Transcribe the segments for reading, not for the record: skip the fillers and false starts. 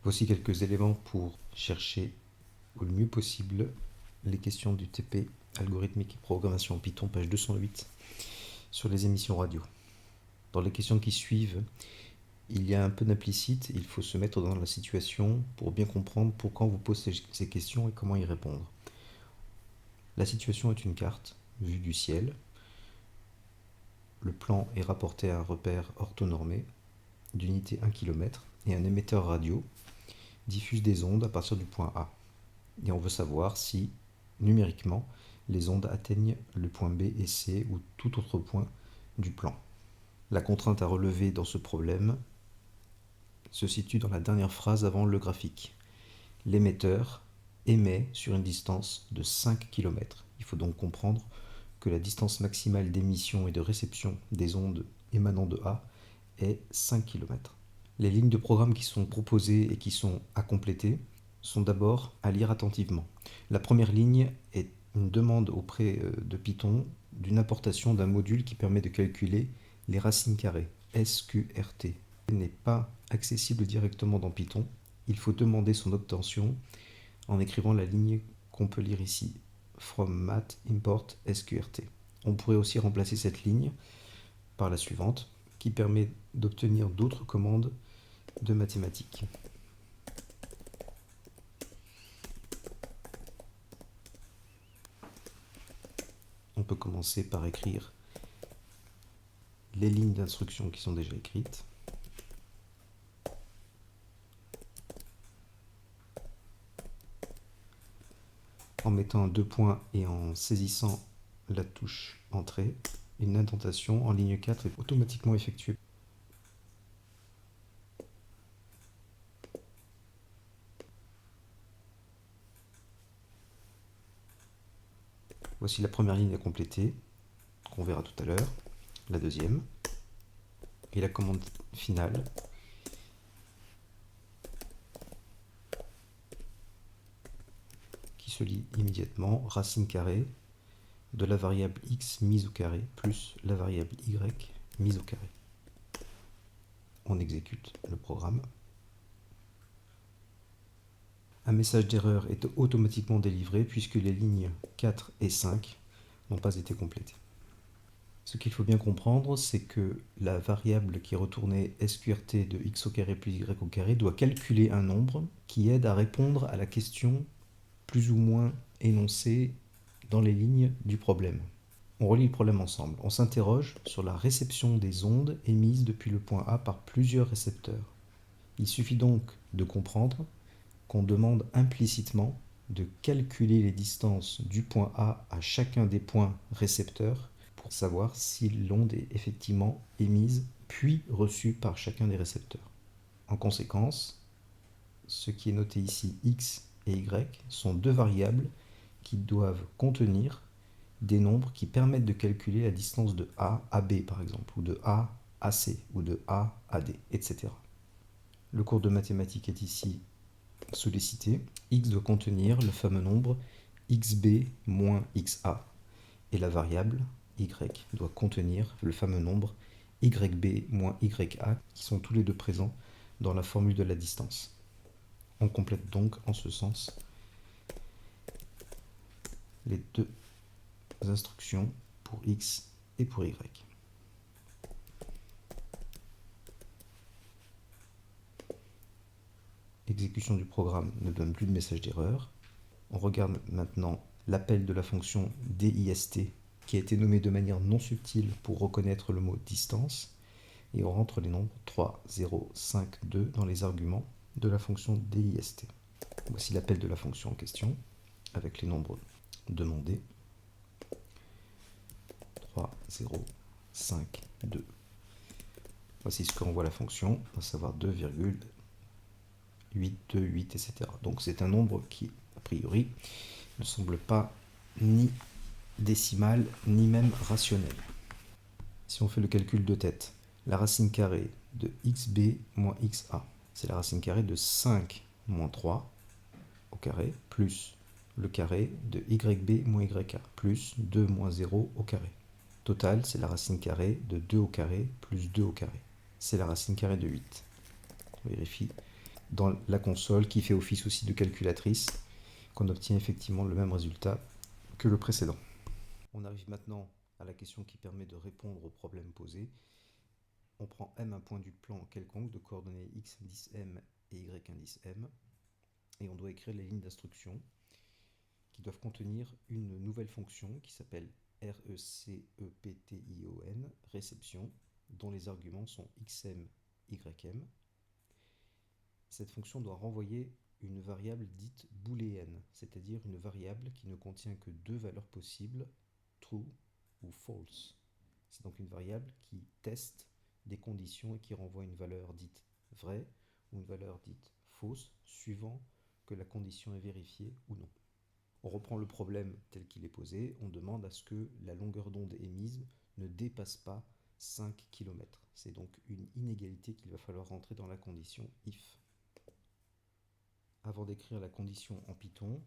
Voici quelques éléments pour chercher au mieux possible les questions du TP algorithmique et programmation en Python, page 208, sur les émissions radio. Dans les questions qui suivent, il y a un peu d'implicite, il faut se mettre dans la situation pour bien comprendre pourquoi on vous pose ces questions et comment y répondre. La situation est une carte vue du ciel. Le plan est rapporté à un repère orthonormé d'unité 1 km et un émetteur radio diffuse des ondes à partir du point A. Et on veut savoir si, numériquement, les ondes atteignent le point B et C ou tout autre point du plan. La contrainte à relever dans ce problème se situe dans la dernière phrase avant le graphique. L'émetteur émet sur une distance de 5 km. Il faut donc comprendre que la distance maximale d'émission et de réception des ondes émanant de A est 5 km. Les lignes de programme qui sont proposées et qui sont à compléter sont d'abord à lire attentivement. La première ligne est une demande auprès de Python d'une importation d'un module qui permet de calculer les racines carrées, SQRT. Il n'est pas accessible directement dans Python. Il faut demander son obtention en écrivant la ligne qu'on peut lire ici, from math import SQRT. On pourrait aussi remplacer cette ligne par la suivante, qui permet d'obtenir d'autres commandes de mathématiques. On peut commencer par écrire les lignes d'instruction qui sont déjà écrites. En mettant deux points et en saisissant la touche entrée, une indentation en ligne 4 est automatiquement effectuée. Voici la première ligne à compléter, qu'on verra tout à l'heure, la deuxième, et la commande finale. Qui se lit immédiatement, racine carrée de la variable x mise au carré plus la variable y mise au carré. On exécute le programme. Un message d'erreur est automatiquement délivré puisque les lignes 4 et 5 n'ont pas été complétées. Ce qu'il faut bien comprendre, c'est que la variable qui est retournée SQRT de x au carré plus y au carré doit calculer un nombre qui aide à répondre à la question plus ou moins énoncée dans les lignes du problème. On relit le problème ensemble. On s'interroge sur la réception des ondes émises depuis le point A par plusieurs récepteurs. Il suffit donc de comprendre qu'on demande implicitement de calculer les distances du point A à chacun des points récepteurs pour savoir si l'onde est effectivement émise puis reçue par chacun des récepteurs. En conséquence, ce qui est noté ici, x et y, sont deux variables qui doivent contenir des nombres qui permettent de calculer la distance de A à B par exemple, ou de A à C, ou de A à D, etc. Le cours de mathématiques est ici sollicité. X doit contenir le fameux nombre xb moins xa et la variable y doit contenir le fameux nombre yb moins ya qui sont tous les deux présents dans la formule de la distance. On complète donc en ce sens les deux instructions pour x et pour y. L'exécution du programme ne donne plus de message d'erreur. On regarde maintenant l'appel de la fonction dist qui a été nommée de manière non subtile pour reconnaître le mot distance et on rentre les nombres 3, 0, 5, 2 dans les arguments de la fonction dist. Voici l'appel de la fonction en question avec les nombres demandés. 3, 0, 5, 2. Voici ce que renvoie la fonction, à savoir 2, 8, 2, 8, etc. Donc c'est un nombre qui, a priori, ne semble pas ni décimal, ni même rationnel. Si on fait le calcul de tête, la racine carrée de xb moins xa, c'est la racine carrée de 5 moins 3 au carré, plus le carré de yb moins ya, plus 2 moins 0 au carré. Total, c'est la racine carrée de 2 au carré plus 2 au carré. C'est la racine carrée de 8. On vérifie dans la console qui fait office aussi de calculatrice, qu'on obtient effectivement le même résultat que le précédent. On arrive maintenant à la question qui permet de répondre au problème posé. On prend M, un point du plan quelconque de coordonnées x indice M et y indice M, et on doit écrire les lignes d'instruction qui doivent contenir une nouvelle fonction qui s'appelle RECEPTION, réception, dont les arguments sont xm, ym. Cette fonction doit renvoyer une variable dite booléenne, c'est-à-dire une variable qui ne contient que deux valeurs possibles, true ou false. C'est donc une variable qui teste des conditions et qui renvoie une valeur dite vraie ou une valeur dite fausse, suivant que la condition est vérifiée ou non. On reprend le problème tel qu'il est posé, on demande à ce que la longueur d'onde émise ne dépasse pas 5 km. C'est donc une inégalité qu'il va falloir rentrer dans la condition if. Avant d'écrire la condition en Python,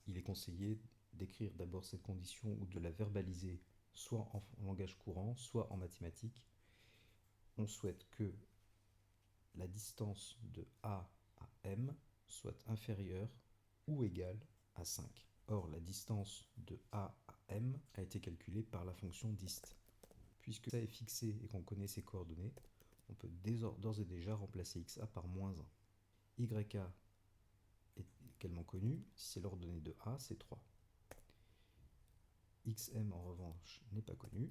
il est conseillé d'écrire d'abord cette condition ou de la verbaliser soit en langage courant, soit en mathématiques. On souhaite que la distance de A à M soit inférieure ou égale à 5. Or, la distance de A à M a été calculée par la fonction dist. Puisque ça est fixé et qu'on connaît ses coordonnées, on peut d'ores et déjà remplacer xa par -1. Yk est également connu, si c'est l'ordonnée de A, c'est 3. Xm en revanche n'est pas connue,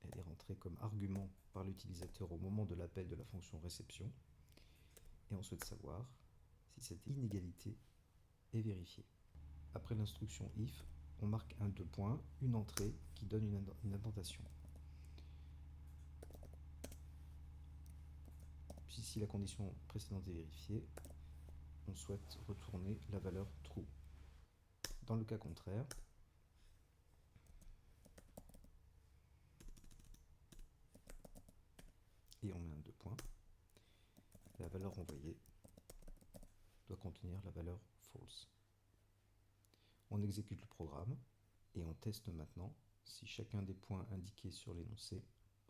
elle est rentrée comme argument par l'utilisateur au moment de l'appel de la fonction réception, et on souhaite savoir si cette inégalité est vérifiée. Après l'instruction if, on marque un 2 points, une entrée qui donne une indentation. Puis si la condition précédente est vérifiée, on souhaite retourner la valeur true. Dans le cas contraire, et on met un 2 points, la valeur renvoyée doit contenir la valeur false. On exécute le programme et on teste maintenant si chacun des points indiqués sur l'énoncé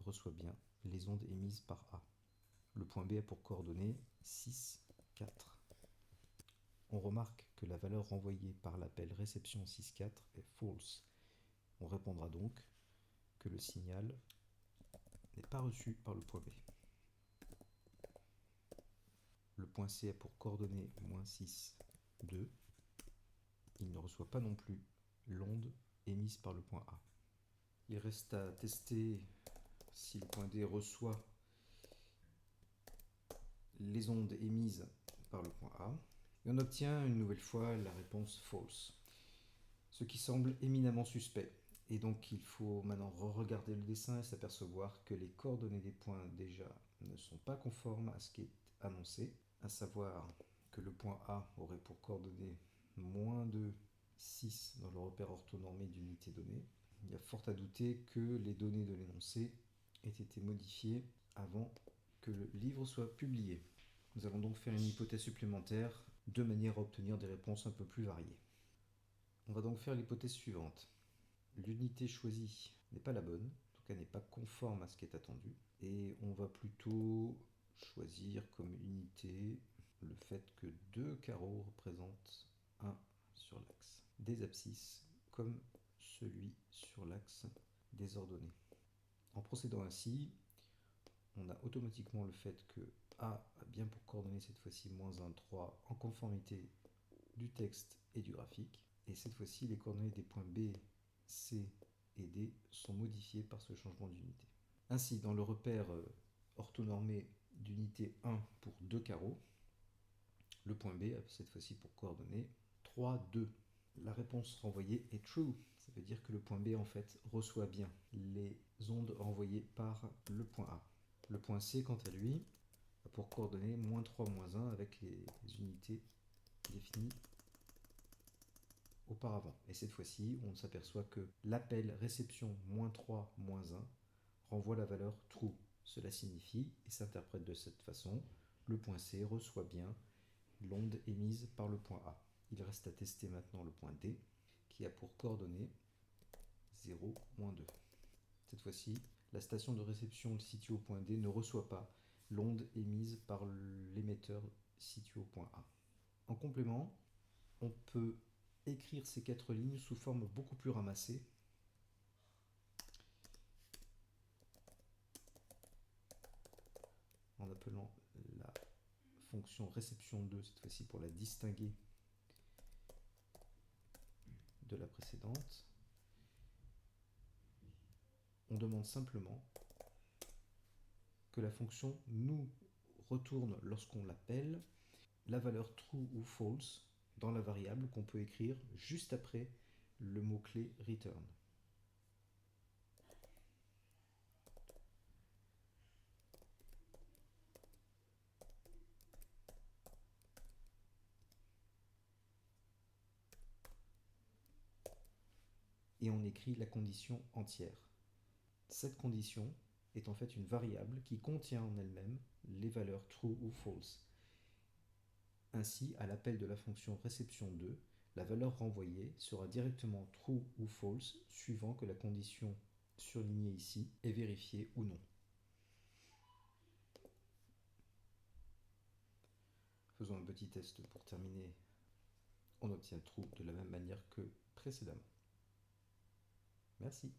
reçoit bien les ondes émises par A. Le point B a pour coordonnées 6, 4. On remarque que la valeur renvoyée par l'appel réception 6,4 est false. On répondra donc que le signal n'est pas reçu par le point B. Le point C a pour coordonnées -6, 2. Il ne reçoit pas non plus l'onde émise par le point A. Il reste à tester si le point D reçoit les ondes émises par le point A. Et on obtient une nouvelle fois la réponse false, ce qui semble éminemment suspect. Et donc il faut maintenant re-regarder le dessin et s'apercevoir que les coordonnées des points déjà ne sont pas conformes à ce qui est annoncé, à savoir que le point A aurait pour coordonnées -2, 6 dans le repère orthonormé d'unité donnée. Il y a fort à douter que les données de l'énoncé aient été modifiées avant que le livre soit publié. Nous allons donc faire une hypothèse supplémentaire de manière à obtenir des réponses un peu plus variées. On va donc faire l'hypothèse suivante. L'unité choisie n'est pas la bonne, en tout cas n'est pas conforme à ce qui est attendu, et on va plutôt choisir comme unité le fait que deux carreaux représentent 1 sur l'axe des abscisses comme celui sur l'axe des ordonnées. En procédant ainsi, on a automatiquement le fait que A a bien pour coordonnées cette fois-ci -1, 3 en conformité du texte et du graphique, et cette fois-ci les coordonnées des points B, C et D sont modifiées par ce changement d'unité. Ainsi, dans le repère orthonormé d'unité 1 pour 2 carreaux, le point B a cette fois-ci pour coordonnées 3, 2. La réponse renvoyée est true. Ça veut dire que le point B en fait reçoit bien les ondes envoyées par le point A. Le point C, quant à lui, a pour coordonnées -3, -1 avec les unités définies auparavant. Et cette fois-ci, on s'aperçoit que l'appel réception -3, -1 renvoie la valeur true. Cela signifie, et s'interprète de cette façon, le point C reçoit bien l'onde émise par le point A. Il reste à tester maintenant le point D, qui a pour coordonnées 0, -2. Cette fois-ci, la station de réception située au point D ne reçoit pas l'onde émise par l'émetteur situé au point A. En complément, on peut écrire ces 4 lignes sous forme beaucoup plus ramassée. En appelant la fonction réception 2, cette fois-ci pour la distinguer de la précédente. On demande simplement que la fonction nous retourne, lorsqu'on l'appelle, la valeur true ou false dans la variable qu'on peut écrire juste après le mot-clé return. Et on écrit la condition entière. Cette condition est en fait une variable qui contient en elle-même les valeurs true ou false. Ainsi, à l'appel de la fonction réception 2, la valeur renvoyée sera directement true ou false suivant que la condition surlignée ici est vérifiée ou non. Faisons un petit test pour terminer. On obtient true de la même manière que précédemment. Merci.